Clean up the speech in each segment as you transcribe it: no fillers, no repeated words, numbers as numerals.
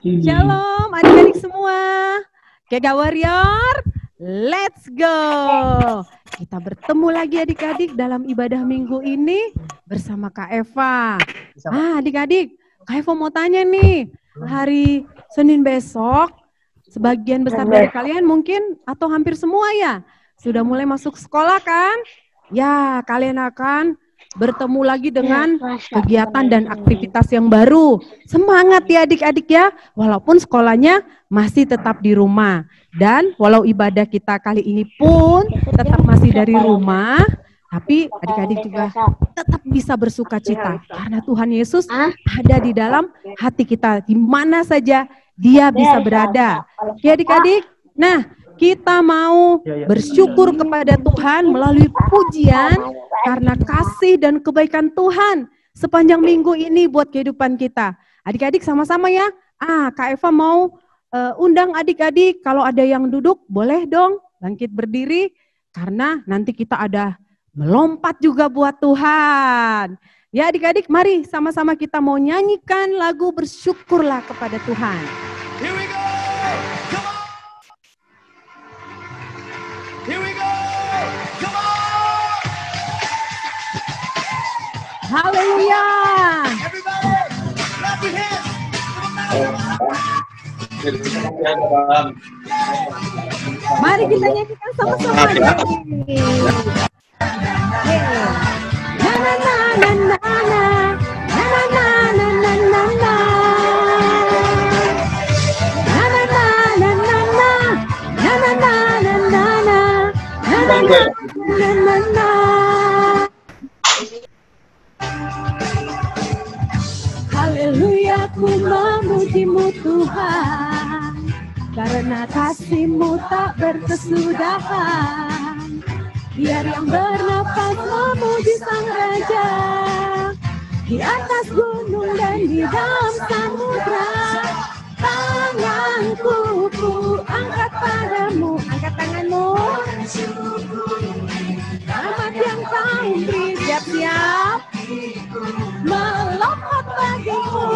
Shalom adik-adik semua. Kega Warrior, let's go. Kita bertemu lagi adik-adik dalam ibadah minggu ini bersama Kak Eva. Adik-adik, Kak Eva mau tanya nih, hari Senin besok, sebagian besar dari kalian mungkin atau hampir semua ya, sudah mulai masuk sekolah kan? Ya, kalian akan bertemu lagi dengan kegiatan dan aktivitas yang baru. Semangat ya adik-adik ya, walaupun sekolahnya masih tetap di rumah. Dan walau ibadah kita kali ini pun tetap masih dari rumah, tapi adik-adik juga tetap bisa bersuka cita. Karena Tuhan Yesus ada di dalam hati kita, di mana saja Dia bisa berada. Ya adik-adik, nah kita mau bersyukur kepada Tuhan melalui pujian karena kasih dan kebaikan Tuhan sepanjang minggu ini buat kehidupan kita. Adik-adik sama-sama ya. Kak Eva mau undang adik-adik, kalau ada yang duduk boleh dong bangkit berdiri karena nanti kita ada melompat juga buat Tuhan. Ya adik-adik, mari sama-sama kita mau nyanyikan lagu bersyukurlah kepada Tuhan. Here we go. Come on. Here we go. Come on. Haleluya. Everybody, clap your hands. Mari kita nyanyikan sama-sama. Na na na na na na. Na na na na na na na. Na na na na na na. Na na na na na na. Na na na na na. Haleluya, ku memuji-Mu Tuhan, karena kasih-Mu tak berkesudahan. Biar yang bernafas memuji Sang Raja, di atas gunung dan di dalam samudra. Tanganku ku angkat padamu, angkat tanganmu. Rahmat yang Kau beri, siap-siap melompat bagimu.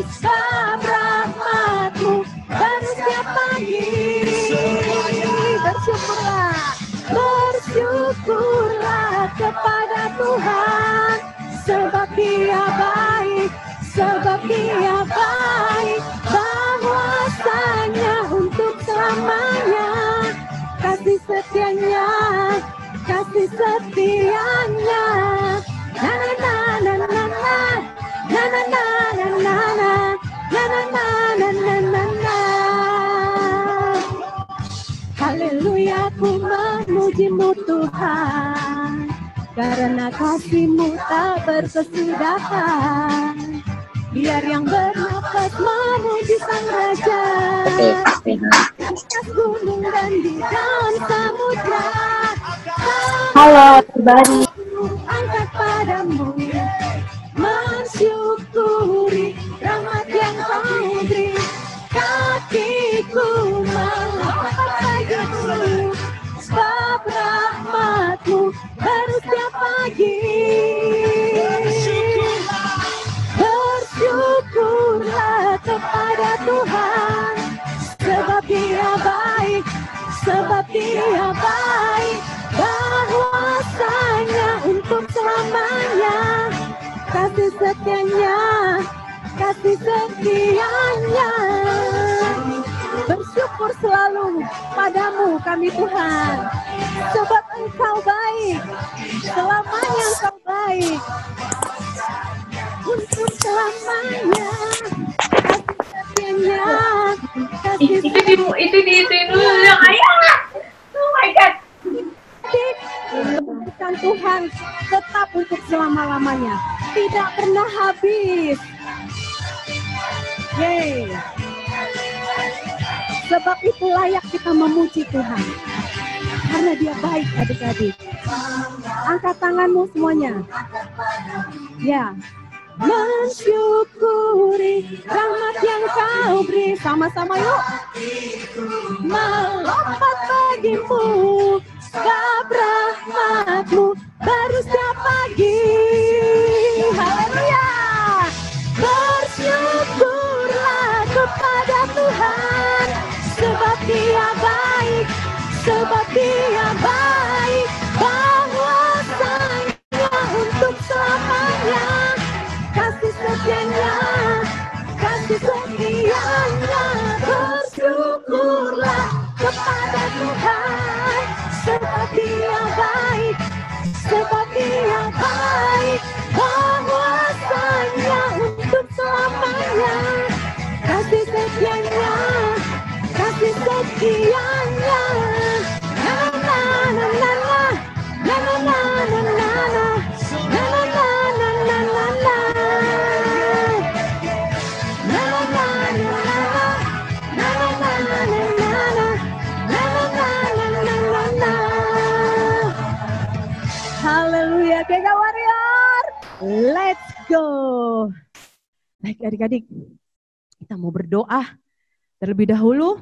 Sebab rahmat-Mu baru setiap pagi. Bersyukurlah, bersyukurlah kepada Tuhan, sebab Dia baik, sebab Dia baik. Bahwasanya untuk selamanya, kasih setianya, kasih setianya. Na na na na na na, na na na na na na, na na na na na na na. Haleluya, ku memuji-Mu Tuhan, karena kasih-Mu tak berkesudahan. Biar yang bernafas memuji Sang Raja, di atas gunung dan di dalam samudra. Halo everybody. Angkat padamu, mensyukuri rahmat yang Kau beri. Kakiku melompat bagimu, sebab rahmat-Mu baru setiap pagi. Bersyukurlah kepada Tuhan, sebab Dia baik, sebab Dia baik. Bahwasanya untuk selamanya, kasih setianya, kasih setianya. Bersyukur selalu padamu kami Tuhan, sebab Engkau baik, selamanya Engkau baik. Untuk selamanya, kasih setianya, kasih setianya. Itu dulu yang ayah. Oh my God. Kebaikan Tuhan tetap untuk selama-lamanya, tidak pernah habis. Yeay. Sebab itu layak kita memuji Tuhan, karena Dia baik adik-adik. Angkat tanganmu semuanya. Ya. Mensyukuri rahmat yang Kau beri. Sama-sama yuk. Melompat bagimu, sebab rahmat-Mu baru setiap pagi. Haleluya. Bersyukurlah kepada sebab Dia baik, bahwasanya untuk selamanya. Kasih setianya, kasih setianya, bersyukurlah kepada Tuhan, sebab Dia baik, sebab Dia baik, bahwasanya untuk selamanya. Kasih setianya, kasih setianya. Na na na na na, na na na na na na, na na na na na na na. Haleluya, Kega Warrior, let's go. Baik adik-adik, kita mau berdoa terlebih dahulu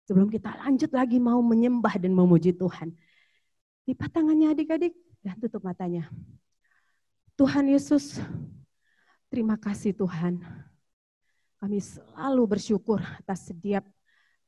sebelum kita lanjut lagi mau menyembah dan memuji Tuhan. Lipat tangannya adik-adik dan tutup matanya. Tuhan Yesus, terima kasih Tuhan. Kami selalu bersyukur atas setiap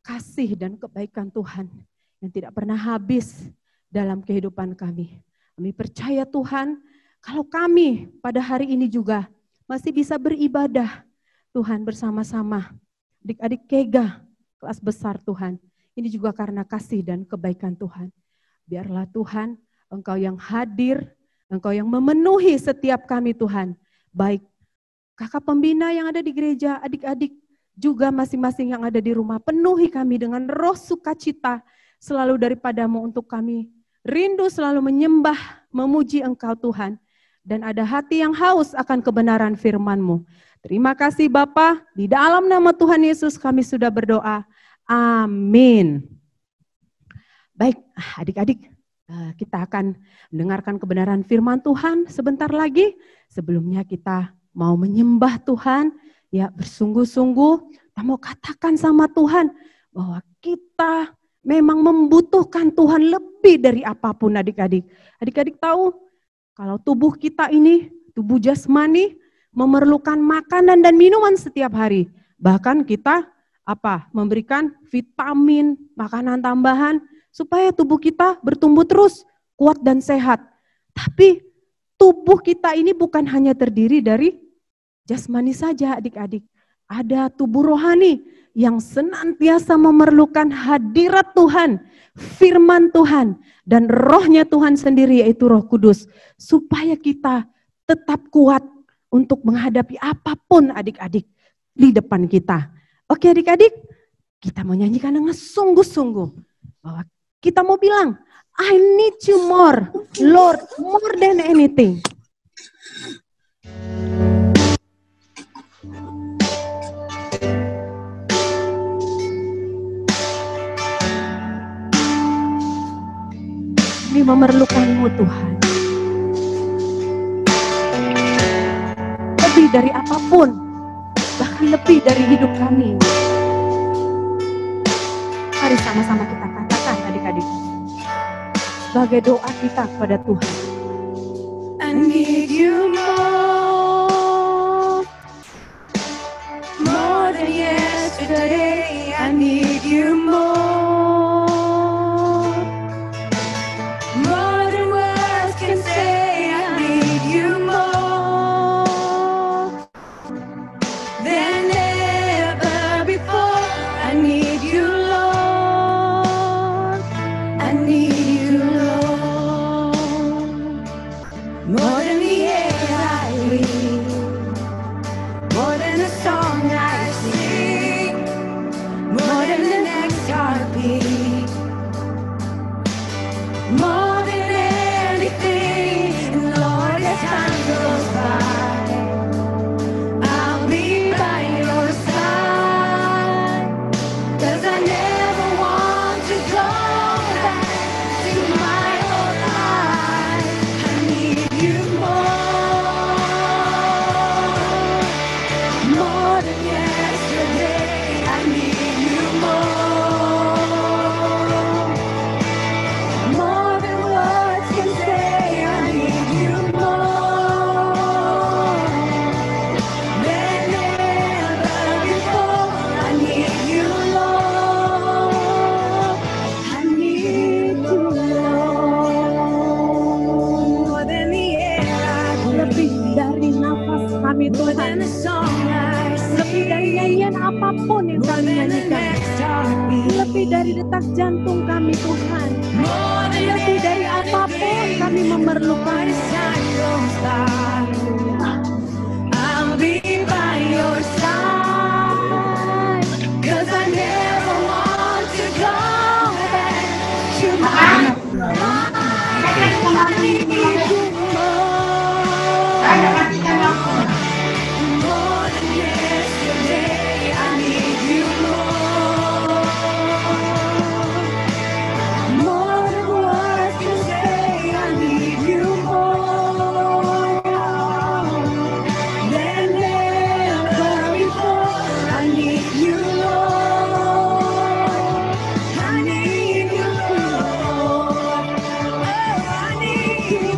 kasih dan kebaikan Tuhan yang tidak pernah habis dalam kehidupan kami. Kami percaya Tuhan, kalau kami pada hari ini juga masih bisa beribadah Tuhan bersama-sama. Adik-adik Kega, kelas besar Tuhan. Ini juga karena kasih dan kebaikan Tuhan. Biarlah Tuhan, Engkau yang hadir, Engkau yang memenuhi setiap kami Tuhan. Baik kakak pembina yang ada di gereja, adik-adik juga masing-masing yang ada di rumah, penuhi kami dengan roh sukacita selalu daripadamu untuk kami rindu selalu menyembah, memuji Engkau Tuhan, dan ada hati yang haus akan kebenaran firman-Mu. Terima kasih Bapa, di dalam nama Tuhan Yesus kami sudah berdoa. Amin. Baik, adik-adik, kita akan mendengarkan kebenaran firman Tuhan sebentar lagi. Sebelumnya kita mau menyembah Tuhan, ya bersungguh-sungguh, kita mau katakan sama Tuhan bahwa kita memang membutuhkan Tuhan lebih dari apapun adik-adik. Adik-adik tahu kalau tubuh kita ini, tubuh jasmani memerlukan makanan dan minuman setiap hari. Bahkan kita memberikan vitamin, makanan tambahan supaya tubuh kita bertumbuh terus, kuat dan sehat. Tapi tubuh kita ini bukan hanya terdiri dari jasmani saja adik-adik. Ada tubuh rohani yang senantiasa memerlukan hadirat Tuhan, firman Tuhan, dan rohnya Tuhan sendiri yaitu Roh Kudus. Supaya kita tetap kuat untuk menghadapi apapun adik-adik di depan kita. Oke adik-adik, kita mau nyanyikan dengan sungguh-sungguh. Bahwa kita mau bilang, I need you more, Lord, more than anything. Kami memerlukan-Mu Tuhan. Lebih dari apapun, bahkan lebih dari hidup kami. Mari sama-sama kita katakan adik-adik. Sebagai doa kita kepada Tuhan. I need you more. More than yesterday, I need you more. More than memerlukan. I'll be by your side, 'cause I never want to go back to my more than yesterday. I need you more than words can say. I need you more than ever before. I need you more. I need you more. I need you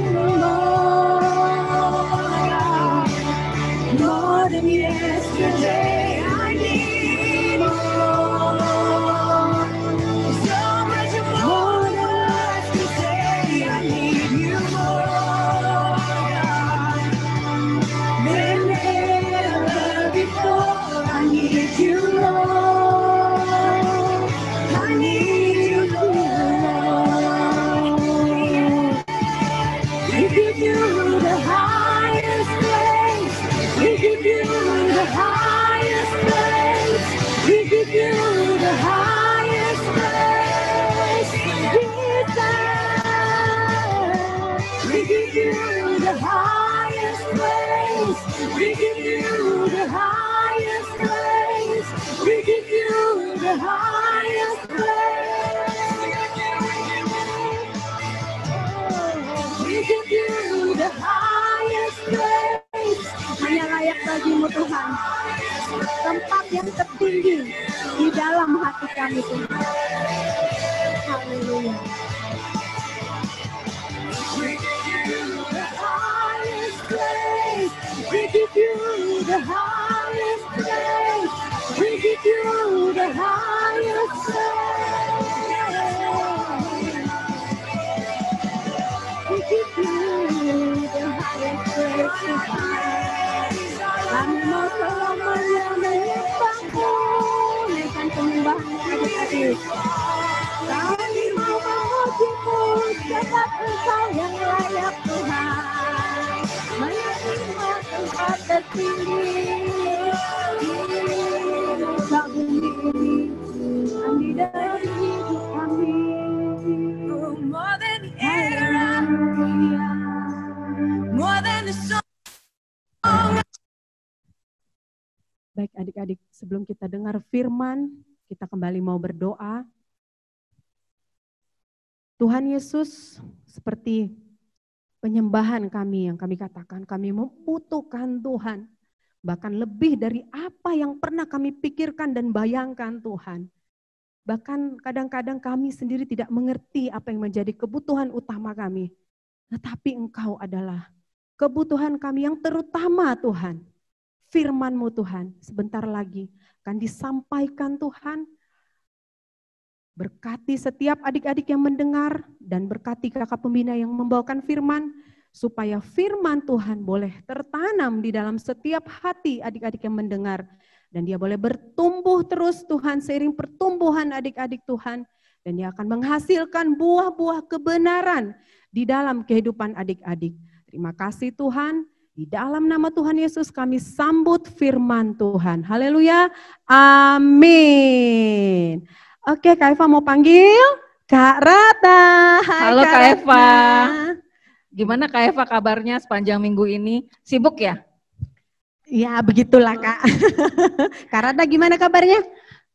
more than yesterday. I need more. So much more than words can say. I need you more than ever before. I need you more. I need you more. We give you the highest praise. We give you the highest praise. We give you the highest praise. Jesus. We give you the highest praise. We give you the highest praise. We give you the highest praise. We give you the highest praise. Hanya layak bagimu Tuhan. Tempat yang tertinggi di dalam hati kami Tuhan. Haleluya. We give you the highest praise. We give you the highest praise. We give you the highest praise. We give you the highest praise. Kami mau selamanya menyembahmu, naikkan penyembahan adik-adik. Kami mau memujimu, sebab Engkau yang layak Tuhan. Menerima tempat tertinggi di muka bumi ini. Kami dari hidup kami. More than the air, more than the song. Baik adik-adik, sebelum kita dengar firman, kita kembali mau berdoa. Tuhan Yesus, seperti penyembahan kami yang kami katakan, kami membutuhkan Tuhan. Bahkan lebih dari apa yang pernah kami pikirkan dan bayangkan Tuhan. Bahkan kadang-kadang kami sendiri tidak mengerti apa yang menjadi kebutuhan utama kami. Tetapi Engkau adalah kebutuhan kami yang terutama Tuhan. Firman-Mu Tuhan, sebentar lagi akan disampaikan Tuhan. Berkati setiap adik-adik yang mendengar dan berkati kakak pembina yang membawakan firman, supaya firman Tuhan boleh tertanam di dalam setiap hati adik-adik yang mendengar. Dan dia boleh bertumbuh terus Tuhan, seiring pertumbuhan adik-adik Tuhan. Dan dia akan menghasilkan buah-buah kebenaran di dalam kehidupan adik-adik. Terima kasih Tuhan. Di dalam nama Tuhan Yesus kami sambut firman Tuhan. Haleluya. Amin. Oke, Kak Eva mau panggil Kak Rata. Hai, halo Kak Eva. Rata. Gimana Kak Eva kabarnya sepanjang minggu ini? Sibuk ya? Ya, begitulah Kak. Kak Rata gimana kabarnya?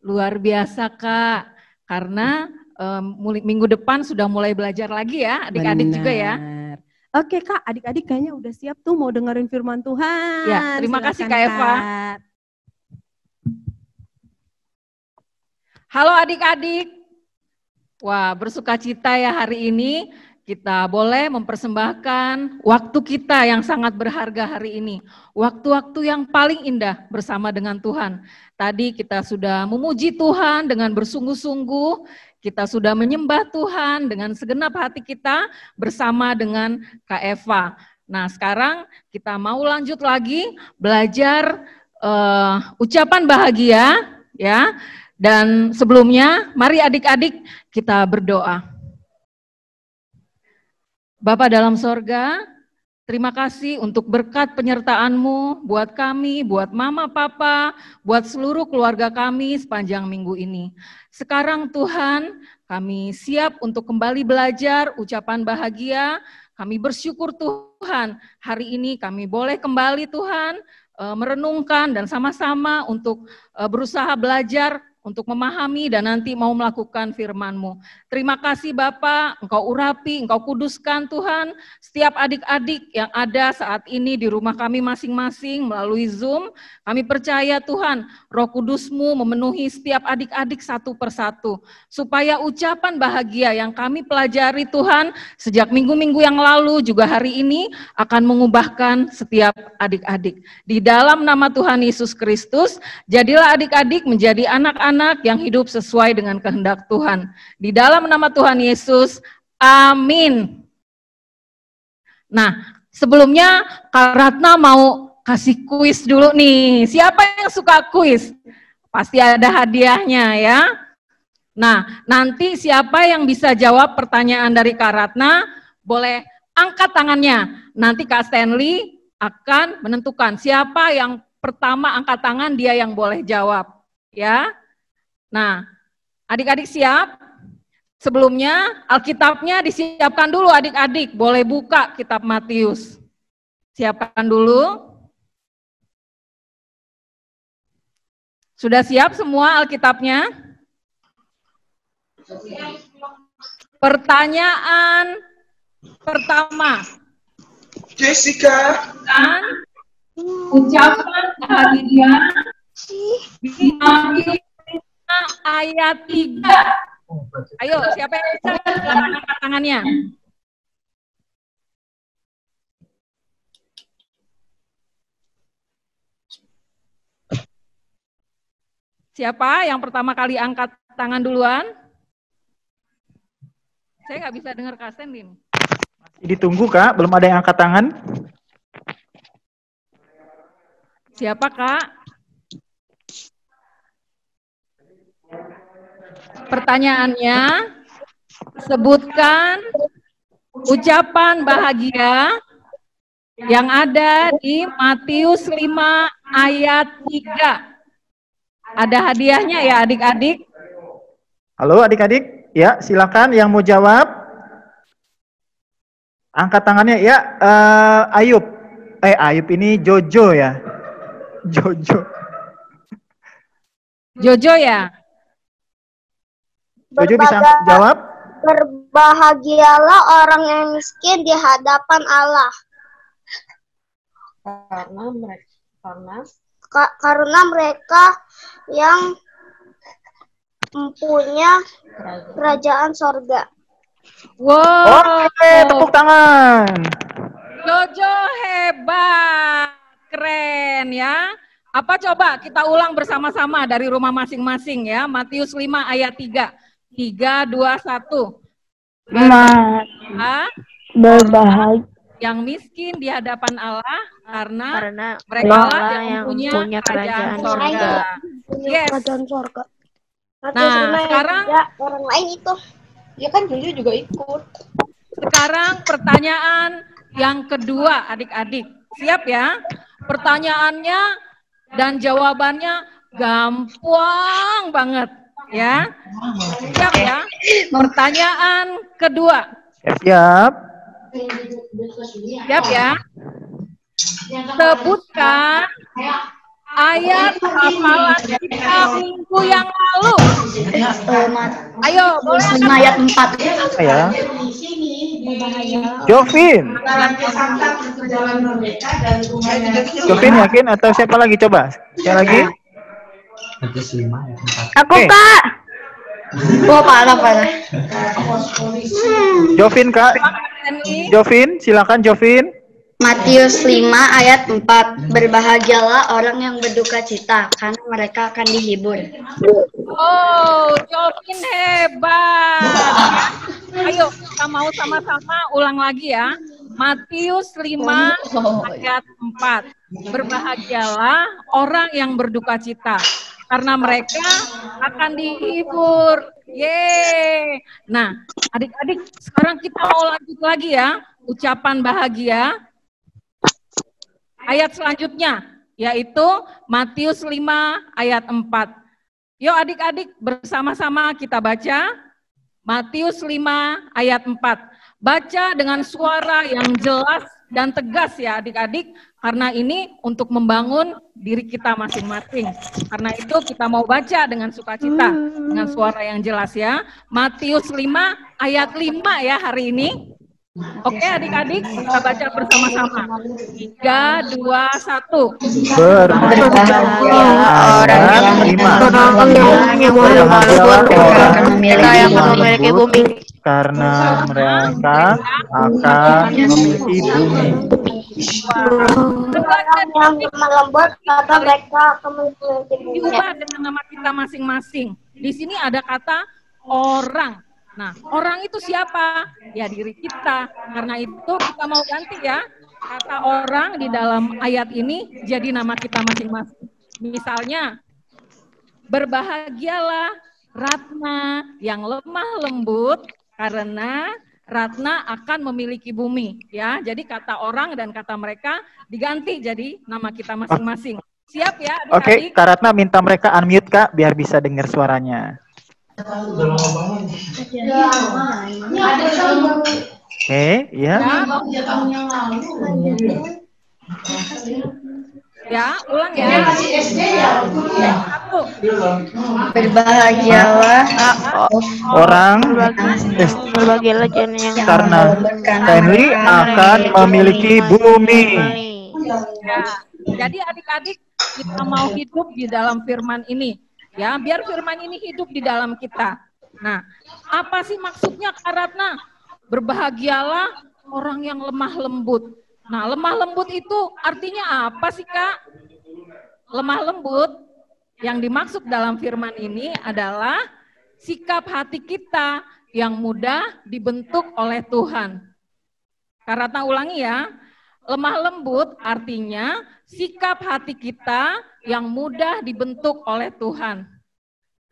Luar biasa Kak. Karena minggu depan sudah mulai belajar lagi ya, adik-adik juga ya. Oke Kak, adik-adik kayaknya udah siap tuh mau dengerin firman Tuhan. Ya, terima kasih Kak Eva. Halo adik-adik. Wah, bersukacita ya hari ini kita boleh mempersembahkan waktu kita yang sangat berharga hari ini. Waktu-waktu yang paling indah bersama dengan Tuhan. Tadi kita sudah memuji Tuhan dengan bersungguh-sungguh. Kita sudah menyembah Tuhan dengan segenap hati kita bersama dengan Kak Eva. Nah sekarang kita mau lanjut lagi belajar ucapan bahagia ya. Dan sebelumnya mari adik-adik kita berdoa. Bapa dalam sorga, terima kasih untuk berkat penyertaan-Mu buat kami, buat mama, papa, buat seluruh keluarga kami sepanjang minggu ini. Sekarang Tuhan, kami siap untuk kembali belajar ucapan bahagia. Kami bersyukur Tuhan, hari ini kami boleh kembali Tuhan, merenungkan dan sama-sama untuk berusaha belajar untuk memahami dan nanti mau melakukan firman-Mu. Terima kasih Bapak, Engkau urapi, Engkau kuduskan Tuhan, setiap adik-adik yang ada saat ini di rumah kami masing-masing melalui Zoom. Kami percaya Tuhan, Roh Kudus-Mu memenuhi setiap adik-adik satu persatu, supaya ucapan bahagia yang kami pelajari Tuhan sejak minggu-minggu yang lalu juga hari ini akan mengubahkan setiap adik-adik. Di dalam nama Tuhan Yesus Kristus, jadilah adik-adik menjadi anak-anak yang hidup sesuai dengan kehendak Tuhan. Di dalam nama Tuhan Yesus, amin. Nah, sebelumnya Kak Ratna mau kasih kuis dulu nih. Siapa yang suka kuis? Pasti ada hadiahnya ya. Nah, nanti siapa yang bisa jawab pertanyaan dari Kak Ratna, boleh angkat tangannya. Nanti Kak Stanley akan menentukan siapa yang pertama angkat tangan, dia yang boleh jawab. Ya. Nah, adik-adik siap? Sebelumnya Alkitabnya disiapkan dulu adik-adik, boleh buka kitab Matius. Siapkan dulu. Sudah siap semua Alkitabnya? Pertanyaan pertama. Jessica. Ucapan bahagia di Matius ayat 3. Ayo, siapa yang bisa angkat tangannya? Siapa yang pertama kali angkat tangan duluan? Saya nggak bisa dengar Kak Stanley. Masih ditunggu Kak, belum ada yang angkat tangan. Siapa Kak? Pertanyaannya, sebutkan ucapan bahagia yang ada di Matius 5 ayat 3. Ada hadiahnya ya adik-adik? Halo adik-adik, ya silakan yang mau jawab. Angkat tangannya ya, Ayub. Ayub ini Jojo ya. Jojo ya? Jojo bisa jawab? Berbahagialah orang yang miskin di hadapan Allah. Karena mereka yang mempunyai kerajaan sorga. Wow. Oke, tepuk tangan. Jojo hebat, keren ya. Apa coba kita ulang bersama-sama dari rumah masing-masing ya. Matius 5 ayat 3. 3, 2, 1. Berbahagia yang miskin di hadapan Allah karena mereka Allah lah yang punya kerajaan sorga. Yes. kerajaan sorga. Nah, sekarang orang lain itu. Ya kan Julio juga ikut. Sekarang pertanyaan yang kedua adik-adik. Siap ya? Pertanyaannya dan jawabannya gampang banget ya. Siap ya? Pertanyaan kedua. Siap. Siap ya? Sebutkan ayat hafalan kita minggu yang lalu. Ayo, boleh. Ayat 4. Ya. Jovin. Jovin yakin atau siapa lagi coba? Siapa lagi? Aku Kak. Oh, parah. Jovin Kak. Jovin, silakan Jovin. Matius 5 ayat 4. Berbahagialah orang yang berduka cita karena mereka akan dihibur. Oh, Jovin hebat. Ayo, kita mau sama-sama ulang lagi ya. Matius 5 ayat 4. Berbahagialah orang yang berduka cita karena mereka akan dihibur. Yeay. Nah, adik-adik, sekarang kita mau lanjut lagi ya, ucapan bahagia. Ayat selanjutnya, yaitu Matius 5 ayat 4. Yuk adik-adik, bersama-sama kita baca Matius 5 ayat 4. Baca dengan suara yang jelas dan tegas ya adik-adik, karena ini untuk membangun diri kita masing-masing. Karena itu kita mau baca dengan sukacita, dengan suara yang jelas ya. Matius 5 ayat 5 ya hari ini. Oke adik-adik, kita baca bersama-sama. 3, 2, 1. Berbahagia orang yang memiliki bumi, karena mereka akan memiliki bumi. Yang lembut, kata mereka akan memiliki bumi. Diubah dengan nama kita masing-masing. Di sini ada kata orang. Nah, orang itu siapa? Ya diri kita. Karena itu kita mau ganti ya. Kata orang di dalam ayat ini jadi nama kita masing-masing. Misalnya, berbahagialah Ratna yang lemah lembut karena Ratna akan memiliki bumi. Ya, jadi kata orang dan kata mereka diganti jadi nama kita masing-masing. Siap ya adik-adik? Oke, Kak Ratna minta mereka unmute Kak biar bisa dengar suaranya. Oke, ya. Ya, ulang ya. Satu. Berbahagialah Orang Berbahagialah jangan yang karena Stanley akan memiliki bumi. Ya. Jadi adik-adik kita mau hidup di dalam firman ini. Ya, biar firman ini hidup di dalam kita. Nah, apa sih maksudnya Kak Ratna? Berbahagialah orang yang lemah lembut. Nah, lemah lembut itu artinya apa sih Kak? Lemah lembut yang dimaksud dalam firman ini adalah sikap hati kita yang mudah dibentuk oleh Tuhan. Kak Ratna ulangi ya. Lemah lembut artinya sikap hati kita yang mudah dibentuk oleh Tuhan.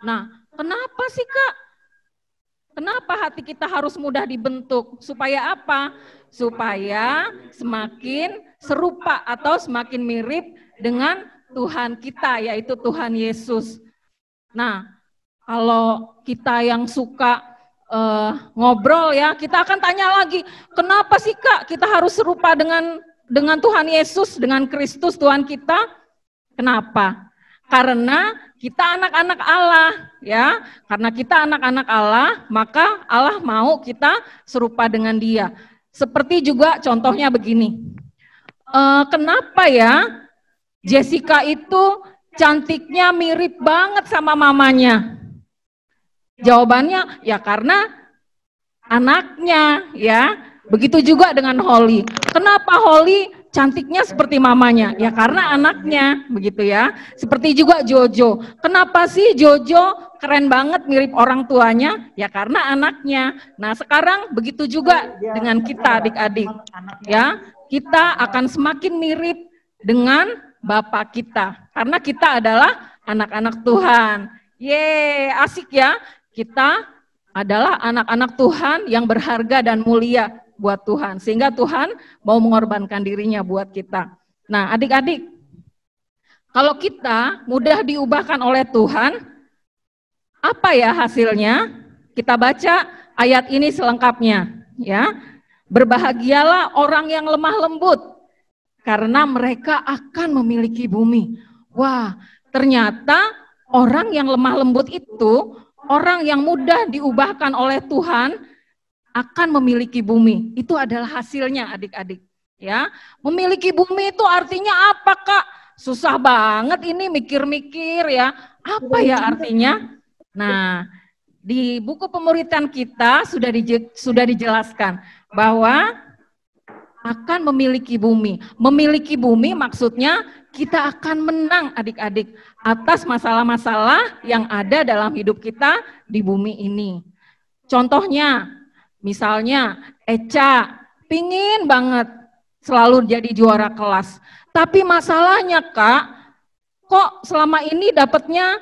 Nah, kenapa sih Kak? Kenapa hati kita harus mudah dibentuk? Supaya apa? Supaya semakin serupa atau semakin mirip dengan Tuhan kita, yaitu Tuhan Yesus. Nah, kalau kita yang suka ngobrol ya, kita akan tanya lagi, kenapa sih Kak kita harus serupa dengan Tuhan Yesus, dengan Kristus Tuhan kita? Kenapa? Karena kita anak-anak Allah ya. Karena kita anak-anak Allah, maka Allah mau kita serupa dengan Dia. Seperti juga contohnya begini. Kenapa ya Jessica itu cantiknya mirip banget sama mamanya? Jawabannya ya karena anaknya ya. Begitu juga dengan Holly. Kenapa Holly cantiknya seperti mamanya? Ya karena anaknya, begitu ya. Seperti juga Jojo. Kenapa sih Jojo keren banget mirip orang tuanya? Ya karena anaknya. Nah, sekarang begitu juga dengan kita adik-adik. Ya, kita akan semakin mirip dengan Bapak kita. Karena kita adalah anak-anak Tuhan. Yeay, asik ya. Kita adalah anak-anak Tuhan yang berharga dan mulia buat Tuhan. Sehingga Tuhan mau mengorbankan dirinya buat kita. Nah adik-adik, kalau kita mudah diubahkan oleh Tuhan, apa ya hasilnya? Kita baca ayat ini selengkapnya. Ya, berbahagialah orang yang lemah lembut, karena mereka akan memiliki bumi. Wah, ternyata orang yang lemah lembut itu, orang yang mudah diubahkan oleh Tuhan, akan memiliki bumi. Itu adalah hasilnya adik-adik. Ya, memiliki bumi itu artinya apa Kak? Susah banget ini mikir-mikir ya. Apa ya artinya? Nah, di buku pemuritan kita sudah dijelaskan bahwa akan memiliki bumi. Memiliki bumi maksudnya kita akan menang adik-adik atas masalah-masalah yang ada dalam hidup kita di bumi ini. Contohnya, misalnya Eca pingin banget selalu jadi juara kelas. Tapi masalahnya Kak, kok selama ini dapatnya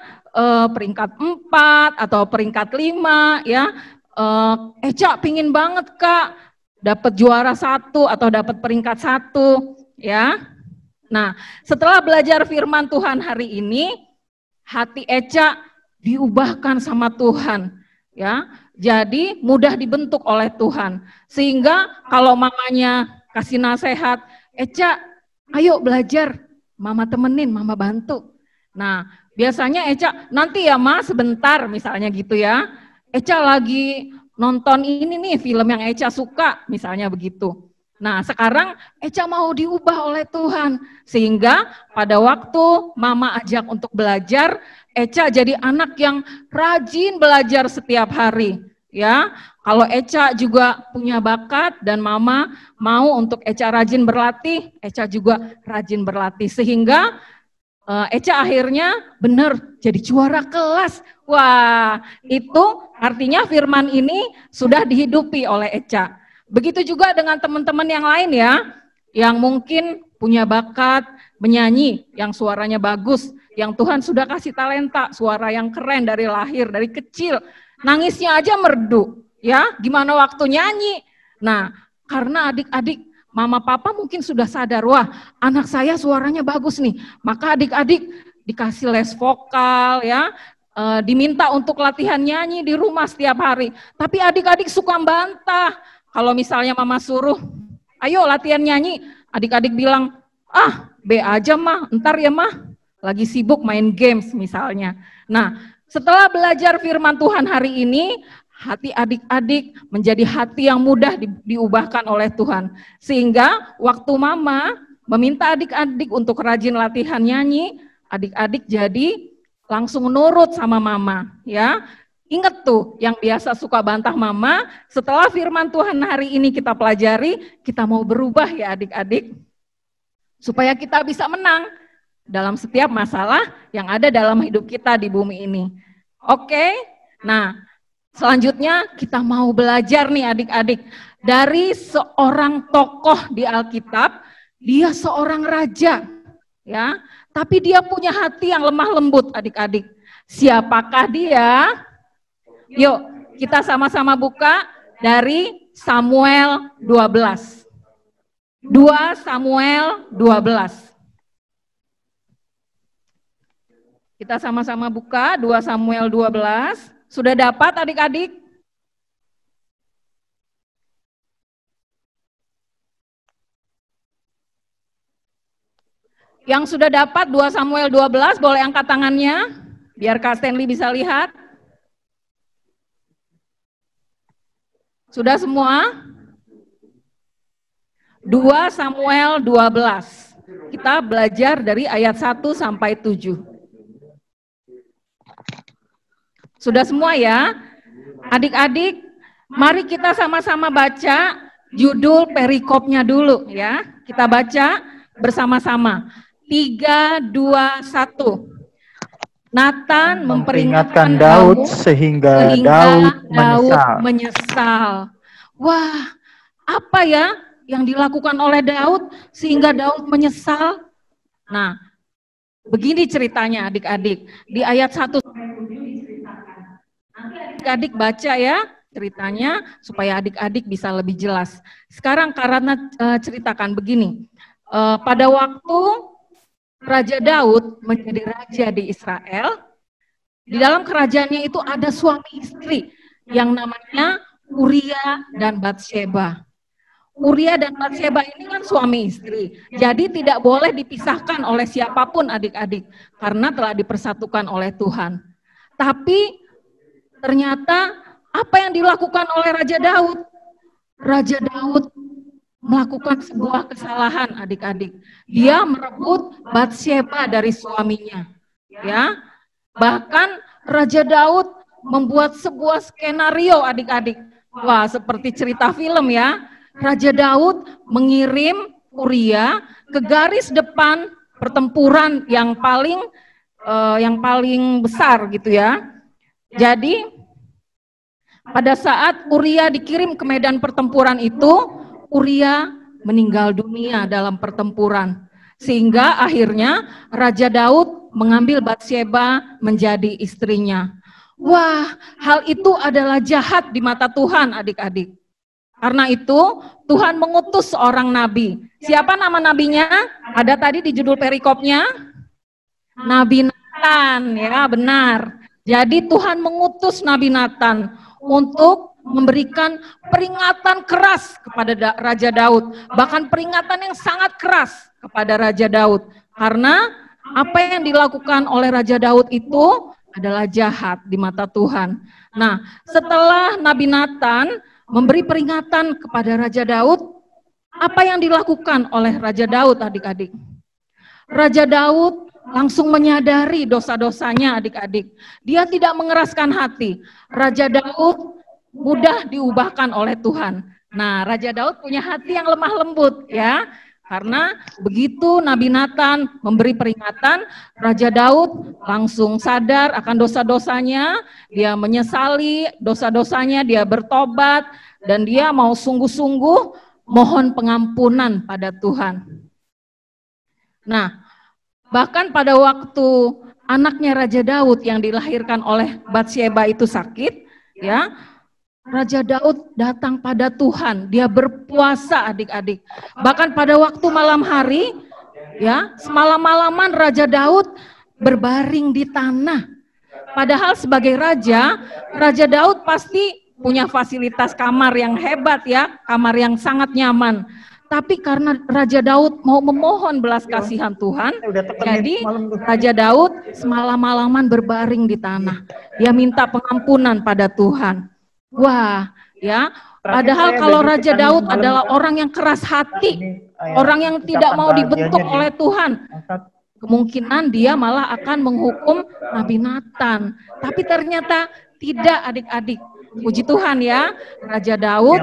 peringkat 4 atau peringkat 5 ya. Eca pingin banget Kak dapat juara 1 atau dapat peringkat 1 ya. Nah, setelah belajar firman Tuhan hari ini, hati Eca diubahkan sama Tuhan ya. Jadi mudah dibentuk oleh Tuhan. Sehingga kalau mamanya kasih nasihat, Eca ayo belajar, mama temenin, mama bantu. Nah, biasanya Eca nanti ya Ma sebentar misalnya gitu ya. Eca lagi nonton ini nih film yang Eca suka, misalnya begitu. Nah, sekarang Eca mau diubah oleh Tuhan. Sehingga pada waktu mama ajak untuk belajar, Eca jadi anak yang rajin belajar setiap hari. Ya, kalau Eca juga punya bakat dan mama mau untuk Eca rajin berlatih, Eca juga rajin berlatih. Sehingga Eca akhirnya benar jadi juara kelas. Wah, itu artinya firman ini sudah dihidupi oleh Eca. Begitu juga dengan teman-teman yang lain ya, yang mungkin punya bakat menyanyi, yang suaranya bagus, yang Tuhan sudah kasih talenta, suara yang keren dari lahir, dari kecil, nangisnya aja merdu, ya, gimana waktu nyanyi. Nah, karena adik-adik, mama papa mungkin sudah sadar, wah anak saya suaranya bagus nih, maka adik-adik dikasih les vokal ya, diminta untuk latihan nyanyi di rumah setiap hari. Tapi adik-adik suka bantah, kalau misalnya mama suruh, ayo latihan nyanyi, adik-adik bilang, ah B aja mah, ntar ya mah, lagi sibuk main games misalnya. Nah, setelah belajar firman Tuhan hari ini, hati adik-adik menjadi hati yang mudah diubahkan oleh Tuhan. Sehingga waktu mama meminta adik-adik untuk rajin latihan nyanyi, adik-adik jadi langsung nurut sama mama. Ya, ingat tuh yang biasa suka bantah mama, setelah firman Tuhan hari ini kita pelajari, kita mau berubah ya adik-adik. Supaya kita bisa menang dalam setiap masalah yang ada dalam hidup kita di bumi ini. Oke, nah selanjutnya kita mau belajar nih adik-adik dari seorang tokoh di Alkitab. Dia seorang raja ya, tapi dia punya hati yang lemah lembut adik-adik. Siapakah dia? Yuk kita sama-sama buka dari Samuel 12. 2 Samuel 12. Kita sama-sama buka 2 Samuel 12. Sudah dapat adik-adik? Yang sudah dapat 2 Samuel 12 boleh angkat tangannya biar Kak Stanley bisa lihat. Sudah semua? 2 Samuel 12. Kita belajar dari ayat 1 sampai 7. Sudah semua ya? Adik-adik, mari kita sama-sama baca judul perikopnya dulu ya. Kita baca bersama-sama. 3, 2, 1. Nathan memperingatkan Daud sehingga Daud menyesal. Wah, apa ya yang dilakukan oleh Daud sehingga Daud menyesal? Nah, begini ceritanya adik-adik. Di ayat 1 nanti adik-adik baca ya ceritanya supaya adik-adik bisa lebih jelas. Sekarang karena ceritakan begini. Pada waktu Raja Daud menjadi raja di Israel, di dalam kerajaannya itu ada suami istri yang namanya Uria dan Batsheba. Uria dan Batsheba ini kan suami istri, jadi tidak boleh dipisahkan oleh siapapun adik-adik, karena telah dipersatukan oleh Tuhan. Tapi ternyata apa yang dilakukan oleh Raja Daud? Raja Daud melakukan sebuah kesalahan adik-adik. Dia merebut Batsheba dari suaminya. Ya, bahkan Raja Daud membuat sebuah skenario adik-adik. Wah, seperti cerita film ya. Raja Daud mengirim Uria ke garis depan pertempuran yang paling besar gitu ya. Jadi pada saat Uria dikirim ke medan pertempuran itu, Uria meninggal dunia dalam pertempuran. Sehingga akhirnya Raja Daud mengambil Batsyeba menjadi istrinya. Wah, hal itu adalah jahat di mata Tuhan, adik-adik. Karena itu Tuhan mengutus seorang nabi. Siapa nama nabinya? Ada tadi di judul perikopnya, Nabi Natan, ya benar. Jadi Tuhan mengutus Nabi Natan untuk memberikan peringatan keras kepada Raja Daud. Bahkan peringatan yang sangat keras kepada Raja Daud. Karena apa yang dilakukan oleh Raja Daud itu adalah jahat di mata Tuhan. Nah, setelah Nabi Natan memberi peringatan kepada Raja Daud, apa yang dilakukan oleh Raja Daud, adik-adik? Raja Daud langsung menyadari dosa-dosanya, adik-adik. Dia tidak mengeraskan hati. Raja Daud mudah diubahkan oleh Tuhan. Nah, Raja Daud punya hati yang lemah lembut, ya. Karena begitu Nabi Natan memberi peringatan, Raja Daud langsung sadar akan dosa-dosanya, dia menyesali dosa-dosanya, dia bertobat, dan dia mau sungguh-sungguh mohon pengampunan pada Tuhan. Nah, bahkan pada waktu anaknya Raja Daud yang dilahirkan oleh Batsyeba itu sakit, ya, Raja Daud datang pada Tuhan, dia berpuasa, adik-adik. Bahkan pada waktu malam hari, ya, semalam-malaman Raja Daud berbaring di tanah. Padahal sebagai raja, Raja Daud pasti punya fasilitas kamar yang hebat, ya, kamar yang sangat nyaman. Tapi karena Raja Daud mau memohon belas kasihan Tuhan, jadi Raja Daud semalam-malaman berbaring di tanah. Dia minta pengampunan pada Tuhan. Wah, ya, padahal kalau Raja Daud adalah orang yang keras hati, orang yang tidak mau dibentuk oleh Tuhan, kemungkinan dia malah akan menghukum Nabi Natan. Tapi ternyata tidak, adik-adik. Puji Tuhan, ya, Raja Daud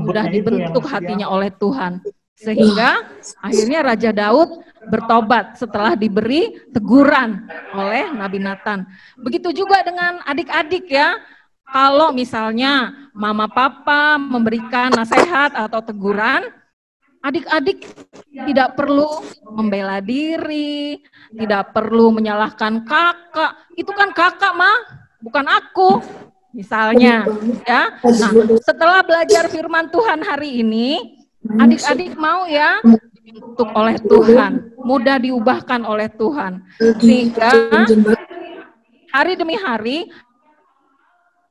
sudah dibentuk hatinya oleh Tuhan. Sehingga akhirnya Raja Daud bertobat setelah diberi teguran oleh Nabi Natan. Begitu juga dengan adik-adik, ya. Kalau misalnya mama papa memberikan nasihat atau teguran, adik-adik tidak perlu membela diri, tidak perlu menyalahkan kakak. Itu kan kakak, mah, bukan aku. Misalnya, ya. Nah, setelah belajar firman Tuhan hari ini, adik-adik mau, ya, dibentuk oleh Tuhan, mudah diubahkan oleh Tuhan. Sehingga hari demi hari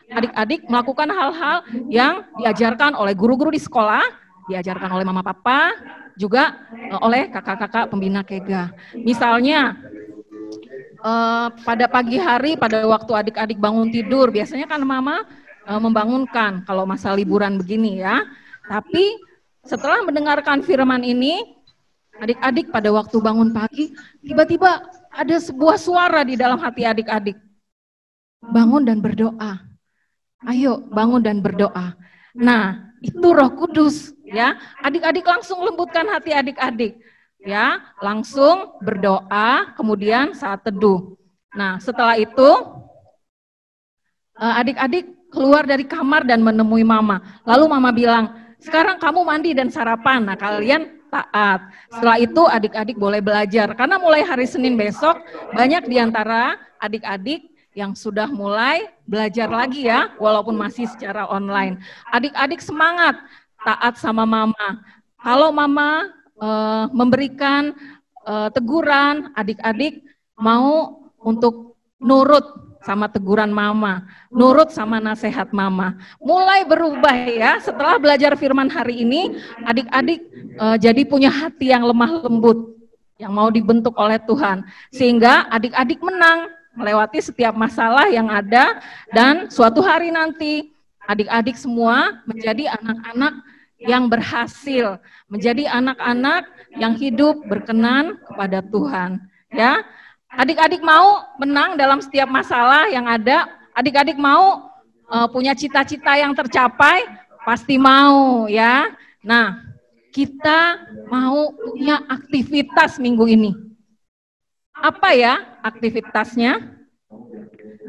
adik-adik melakukan hal-hal yang diajarkan oleh guru-guru di sekolah, diajarkan oleh mama papa, juga oleh kakak-kakak pembina KEGA. Misalnya, pada pagi hari, pada waktu adik-adik bangun tidur, biasanya kan mama membangunkan kalau masa liburan begini, ya. Tapi setelah mendengarkan firman ini, adik-adik pada waktu bangun pagi, tiba-tiba ada sebuah suara di dalam hati adik-adik. Bangun dan berdoa. Ayo bangun dan berdoa. Nah, itu Roh Kudus, ya. Adik-adik langsung lembutkan hati adik-adik, ya. Langsung berdoa, kemudian saat teduh. Nah, setelah itu adik-adik keluar dari kamar dan menemui mama. Lalu mama bilang, sekarang kamu mandi dan sarapan. Nah, kalian taat. Setelah itu adik-adik boleh belajar. Karena mulai hari Senin besok, banyak di antara adik-adik yang sudah mulai belajar lagi, ya, walaupun masih secara online. Adik-adik semangat, taat sama mama. Kalau mama memberikan teguran, adik-adik mau untuk nurut sama teguran mama, nurut sama nasihat mama. Mulai berubah, ya, setelah belajar firman hari ini, adik-adik jadi punya hati yang lemah lembut, yang mau dibentuk oleh Tuhan. Sehingga adik-adik menang melewati setiap masalah yang ada, dan suatu hari nanti adik-adik semua menjadi anak-anak yang berhasil, menjadi anak-anak yang hidup berkenan kepada Tuhan, ya. Adik-adik mau menang dalam setiap masalah yang ada, adik-adik mau punya cita-cita yang tercapai, pasti mau, ya. Nah, kita mau punya aktivitas minggu ini. Apa ya aktivitasnya?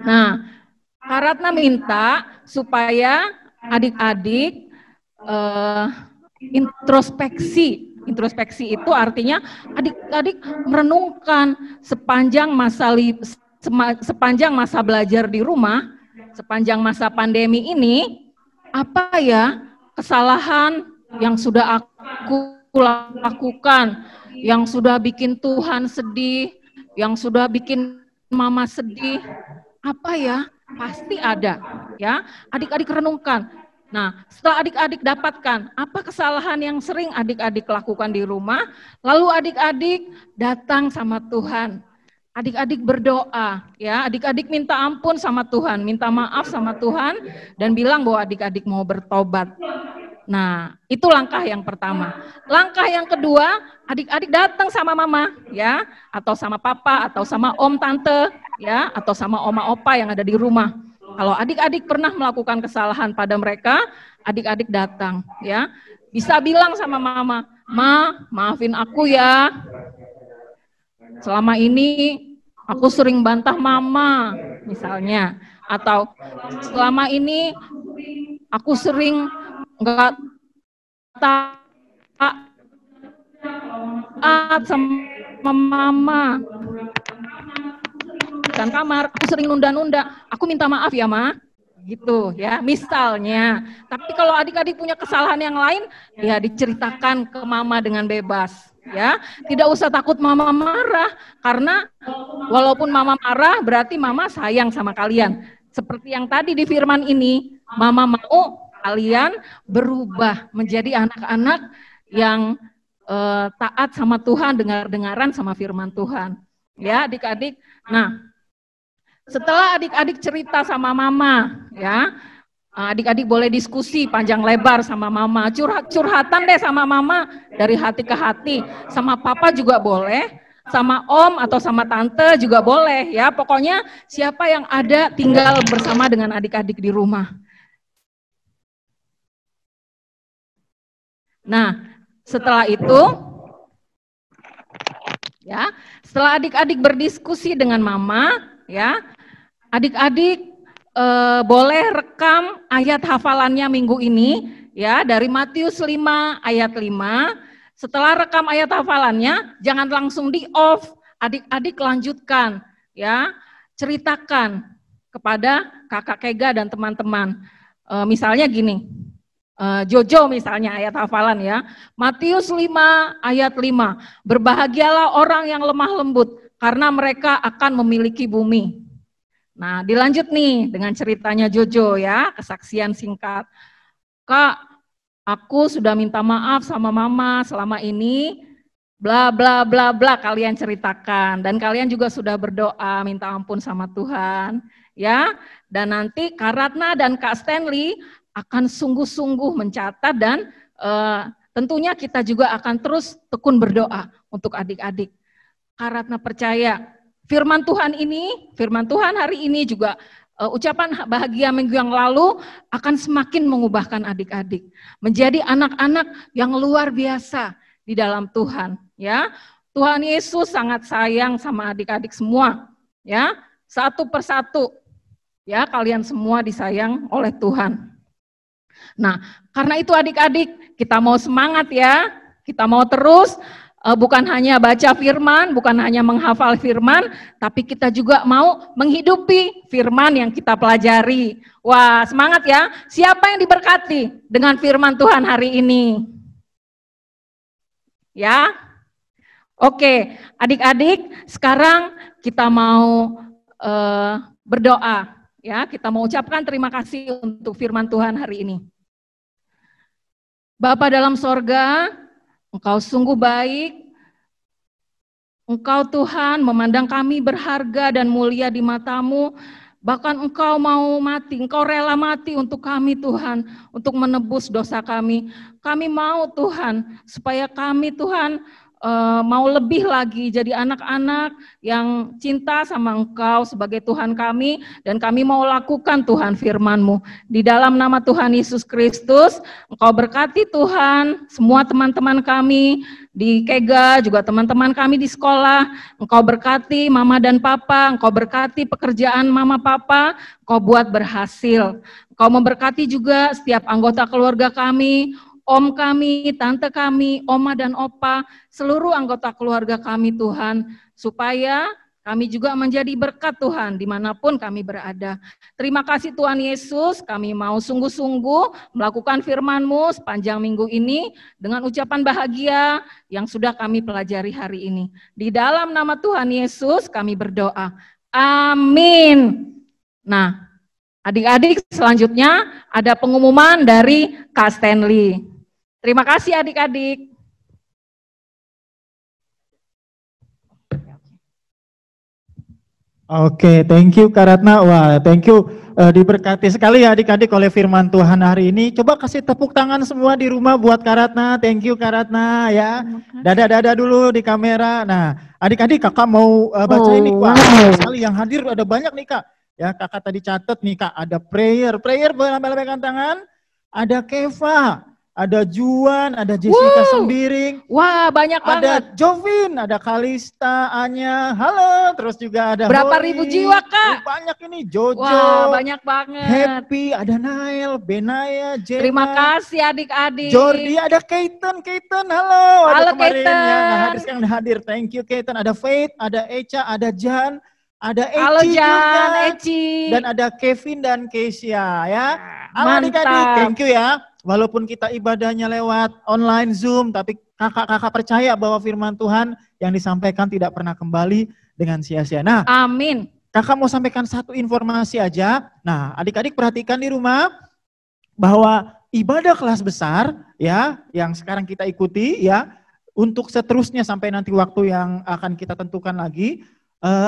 Nah, Kak Ratna minta supaya adik-adik introspeksi Introspeksi itu artinya adik-adik merenungkan sepanjang masa belajar di rumah, sepanjang masa pandemi ini, apa ya kesalahan yang sudah aku lakukan, yang sudah bikin Tuhan sedih, yang sudah bikin mama sedih, apa ya? Pasti ada, ya. Adik-adik renungkan. Nah, setelah adik-adik dapatkan apa kesalahan yang sering adik-adik lakukan di rumah, lalu adik-adik datang sama Tuhan. Adik-adik berdoa, ya. Adik-adik minta ampun sama Tuhan, minta maaf sama Tuhan, dan bilang bahwa adik-adik mau bertobat. Nah, itu langkah yang pertama. Langkah yang kedua, adik-adik datang sama mama, ya, atau sama papa, atau sama om tante, ya, atau sama oma opa yang ada di rumah. Kalau adik-adik pernah melakukan kesalahan pada mereka, adik-adik datang, ya. Bisa bilang sama mama, "Ma, maafin aku ya. Selama ini aku sering bantah mama," misalnya. Atau selama ini aku sering enggak taat sama mama. Kan kamar, aku sering nunda-nunda, aku minta maaf ya Ma, gitu ya, misalnya. Tapi kalau adik-adik punya kesalahan yang lain, ya diceritakan ke mama dengan bebas, ya. Tidak usah takut mama marah, karena walaupun mama marah, berarti mama sayang sama kalian. Seperti yang tadi di firman ini, mama mau kalian berubah menjadi anak-anak yang taat sama Tuhan, dengar-dengaran sama firman Tuhan. Ya, adik-adik. Nah, setelah adik-adik cerita sama mama, ya, adik-adik boleh diskusi panjang lebar sama mama, curhatan deh sama mama dari hati ke hati, sama papa juga boleh, sama om atau sama tante juga boleh, ya. Pokoknya siapa yang ada tinggal bersama dengan adik-adik di rumah. Nah, setelah itu, ya, setelah adik-adik berdiskusi dengan mama, ya, adik-adik boleh rekam ayat hafalannya minggu ini, ya, dari Matius 5 ayat 5. Setelah rekam ayat hafalannya, jangan langsung di off, adik-adik lanjutkan, ya, ceritakan kepada kakak Kega dan teman-teman. Misalnya gini, Jojo misalnya ayat hafalan, ya, Matius 5 ayat 5, berbahagialah orang yang lemah lembut, karena mereka akan memiliki bumi. Nah, dilanjut nih dengan ceritanya Jojo, ya, kesaksian singkat. Kak, aku sudah minta maaf sama mama selama ini, bla bla bla bla, kalian ceritakan. Dan kalian juga sudah berdoa minta ampun sama Tuhan, ya. Dan nanti Kak Ratna dan Kak Stanley akan sungguh-sungguh mencatat, dan tentunya kita juga akan terus tekun berdoa untuk adik-adik. Kak Ratna percaya firman Tuhan ini, firman Tuhan hari ini juga ucapan bahagia minggu yang lalu akan semakin mengubahkan adik-adik menjadi anak-anak yang luar biasa di dalam Tuhan, ya. Tuhan Yesus sangat sayang sama adik-adik semua, ya. Satu persatu, ya, kalian semua disayang oleh Tuhan. Nah, karena itu adik-adik, kita mau semangat, ya. Kita mau terus bukan hanya baca firman, bukan hanya menghafal firman, tapi kita juga mau menghidupi firman yang kita pelajari. Wah, semangat ya. Siapa yang diberkati dengan firman Tuhan hari ini? Ya? Oke, adik-adik, sekarang kita mau berdoa. Ya, kita mau ucapkan terima kasih untuk firman Tuhan hari ini. Bapa dalam sorga, Engkau sungguh baik. Engkau Tuhan memandang kami berharga dan mulia di mata-Mu. Bahkan Engkau mau mati, Engkau rela mati untuk kami Tuhan, untuk menebus dosa kami. Kami mau Tuhan, supaya kami Tuhan mau lebih lagi jadi anak-anak yang cinta sama Engkau sebagai Tuhan kami, dan kami mau lakukan Tuhan firman-Mu. Di dalam nama Tuhan Yesus Kristus, Engkau berkati Tuhan semua teman-teman kami di Kega, juga teman-teman kami di sekolah. Engkau berkati Mama dan Papa, Engkau berkati pekerjaan Mama Papa, Engkau buat berhasil. Engkau memberkati juga setiap anggota keluarga kami, om kami, tante kami, oma dan opa, seluruh anggota keluarga kami Tuhan, supaya kami juga menjadi berkat Tuhan dimanapun kami berada. Terima kasih Tuhan Yesus, kami mau sungguh-sungguh melakukan firman-Mu sepanjang minggu ini dengan ucapan bahagia yang sudah kami pelajari hari ini. Di dalam nama Tuhan Yesus kami berdoa. Amin. Nah, adik-adik selanjutnya ada pengumuman dari Kak Stanley. Terima kasih adik-adik. Oke, thank you Kak Ratna. Wah, thank you. Diberkati sekali ya adik-adik oleh firman Tuhan hari ini. Coba kasih tepuk tangan semua di rumah buat Kak Ratna. Thank you Kak Ratna ya. Dada-dada dulu di kamera. Nah, adik-adik kakak mau baca ini. Wah, sekali yang hadir ada banyak nih Kak. Ya, kakak tadi catat nih Kak, ada prayer boleh lambaikan tangan. Ada Keva, ada Juan, ada Jessica Sembiring. Wah, banyak banget. Ada Jovin, ada Kalista, Anya, halo. Terus juga ada berapa Holly. ribu jiwa Kak? Banyak ini, Jojo. Wah, banyak banget. Happy, ada Nail, Benaya, Jenna. Terima kasih adik-adik. Jordi, ada Keiten, halo. Halo ada kemarin Keiten. yang hadir. Thank you Keiten. Ada Faith, ada Echa, ada Jan, ada Eci halo Jan, juga. Eci. Dan ada Kevin dan Kesia ya. Halo Mantap. adik-adik, thank you ya. Walaupun kita ibadahnya lewat online Zoom, tapi kakak-kakak percaya bahwa firman Tuhan yang disampaikan tidak pernah kembali dengan sia-sia. Nah, amin. Kakak mau sampaikan satu informasi aja. Nah, adik-adik perhatikan di rumah bahwa ibadah kelas besar ya, yang sekarang kita ikuti ya, untuk seterusnya sampai nanti waktu yang akan kita tentukan lagi,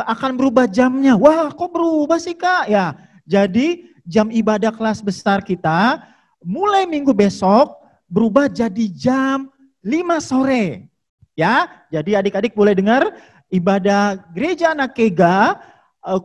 akan berubah jamnya. Wah, kok berubah sih Kak? Ya, jadi jam ibadah kelas besar kita mulai minggu besok berubah jadi jam 5 sore. Ya, jadi adik-adik boleh dengar ibadah gereja anak Kega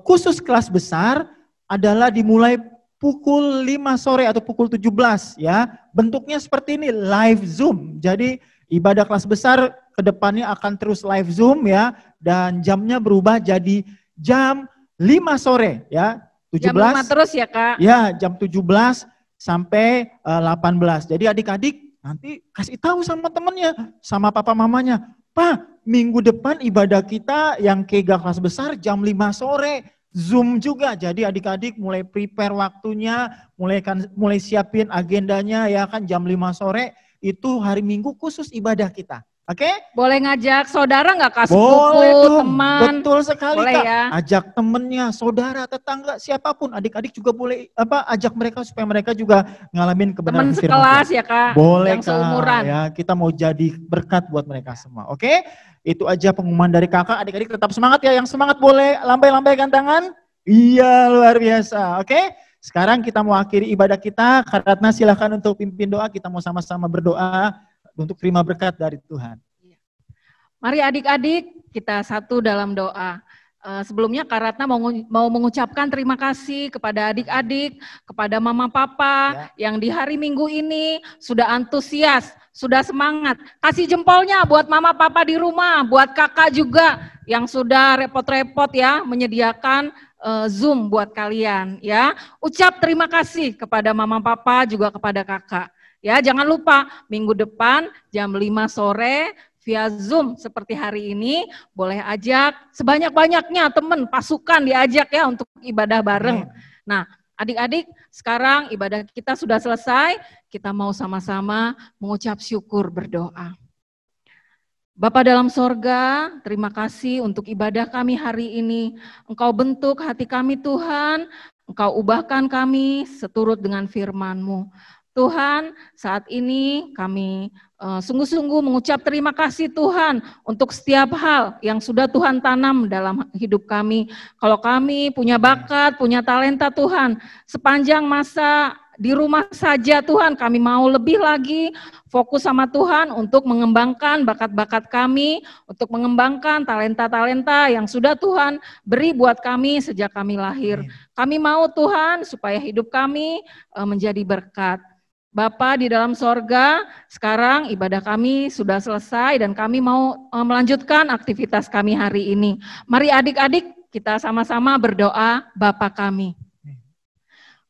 khusus kelas besar adalah dimulai pukul 5 sore atau pukul 17 ya. Bentuknya seperti ini, live Zoom. Jadi ibadah kelas besar kedepannya akan terus live Zoom ya, dan jamnya berubah jadi jam 5 sore ya. 17, jam 5 terus ya Kak? Ya, jam 17 sampai 18. Jadi adik-adik nanti kasih tahu sama temennya, sama papa mamanya, Pak, minggu depan ibadah kita yang Kega kelas besar jam 5 sore, Zoom juga. Jadi adik-adik mulai prepare waktunya, mulai siapin agendanya ya kan, jam 5 sore itu hari Minggu khusus ibadah kita. Oke? Boleh ngajak saudara nggak Kak? Boleh Sepupu, dong, teman. betul sekali boleh Kak. Ya? Ajak temennya, saudara, tetangga, siapapun. Adik-adik juga boleh ajak mereka supaya mereka juga ngalamin kebenaran teman firman sekelas Tuhan. Ya Kak? Boleh yang Kak, seumuran. ya kita mau jadi berkat buat mereka semua. Oke? Itu aja pengumuman dari kakak. Adik-adik tetap semangat ya, yang semangat boleh lambai-lambaikan tangan. Iya, luar biasa. Oke? Sekarang kita mau akhiri ibadah kita. Kak Ratna silahkan untuk pimpin doa. Kita mau sama-sama berdoa untuk terima berkat dari Tuhan. Mari adik-adik kita satu dalam doa. Sebelumnya Kak Ratna mau mengucapkan terima kasih kepada adik-adik, kepada mama papa yang di hari Minggu ini sudah antusias, sudah semangat. Kasih jempolnya buat mama papa di rumah, buat kakak juga yang sudah repot-repot ya menyediakan Zoom buat kalian ya. Ucap terima kasih kepada mama papa juga kepada kakak. Ya, jangan lupa minggu depan jam 5 sore via Zoom seperti hari ini, boleh ajak sebanyak-banyaknya teman, pasukan diajak ya untuk ibadah bareng. Nah, adik-adik sekarang ibadah kita sudah selesai, kita mau sama-sama mengucap syukur berdoa. Bapa dalam sorga, terima kasih untuk ibadah kami hari ini. Engkau bentuk hati kami Tuhan, Engkau ubahkan kami seturut dengan firman-Mu. Tuhan, saat ini kami sungguh-sungguh mengucap terima kasih Tuhan untuk setiap hal yang sudah Tuhan tanam dalam hidup kami. Kalau kami punya bakat, punya talenta Tuhan, sepanjang masa di rumah saja Tuhan, kami mau lebih lagi fokus sama Tuhan untuk mengembangkan bakat-bakat kami, untuk mengembangkan talenta-talenta yang sudah Tuhan beri buat kami sejak kami lahir. Kami mau Tuhan supaya hidup kami menjadi berkat. Bapa di dalam sorga, sekarang ibadah kami sudah selesai dan kami mau melanjutkan aktivitas kami hari ini. Mari adik-adik kita sama-sama berdoa, Bapa kami.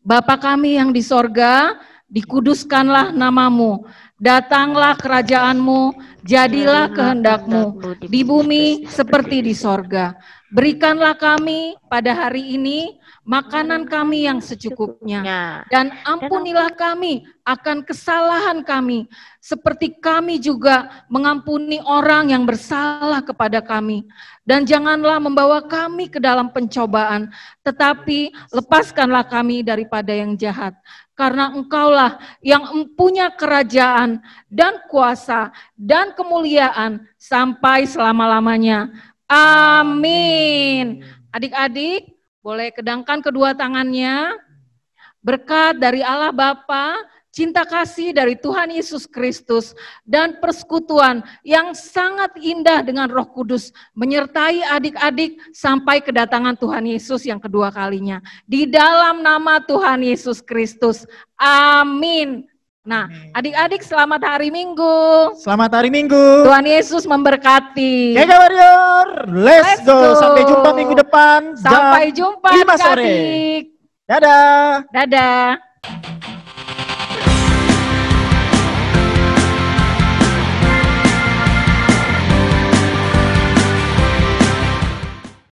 Bapa kami yang di sorga, dikuduskanlah namamu, Datanglah kerajaan-Mu, jadilah kehendak-Mu di bumi seperti di sorga. Berikanlah kami pada hari ini makanan kami yang secukupnya, dan ampunilah kami akan kesalahan kami, seperti kami juga mengampuni orang yang bersalah kepada kami. Dan janganlah membawa kami ke dalam pencobaan, tetapi lepaskanlah kami daripada yang jahat. Karena Engkaulah yang mempunyai kerajaan dan kuasa dan kemuliaan sampai selama-lamanya. Amin. Adik-adik, boleh kedangkan kedua tangannya. Berkat dari Allah Bapa, cinta kasih dari Tuhan Yesus Kristus, dan persekutuan yang sangat indah dengan Roh Kudus menyertai adik-adik sampai kedatangan Tuhan Yesus yang kedua kalinya. Di dalam nama Tuhan Yesus Kristus. Amin. Nah, adik-adik selamat hari Minggu. Selamat hari Minggu. Tuhan Yesus memberkati. Gega Warrior, let's go. Sampai jumpa minggu depan. Sampai jumpa 5 sore. adik-adik. Dadah. Dadah.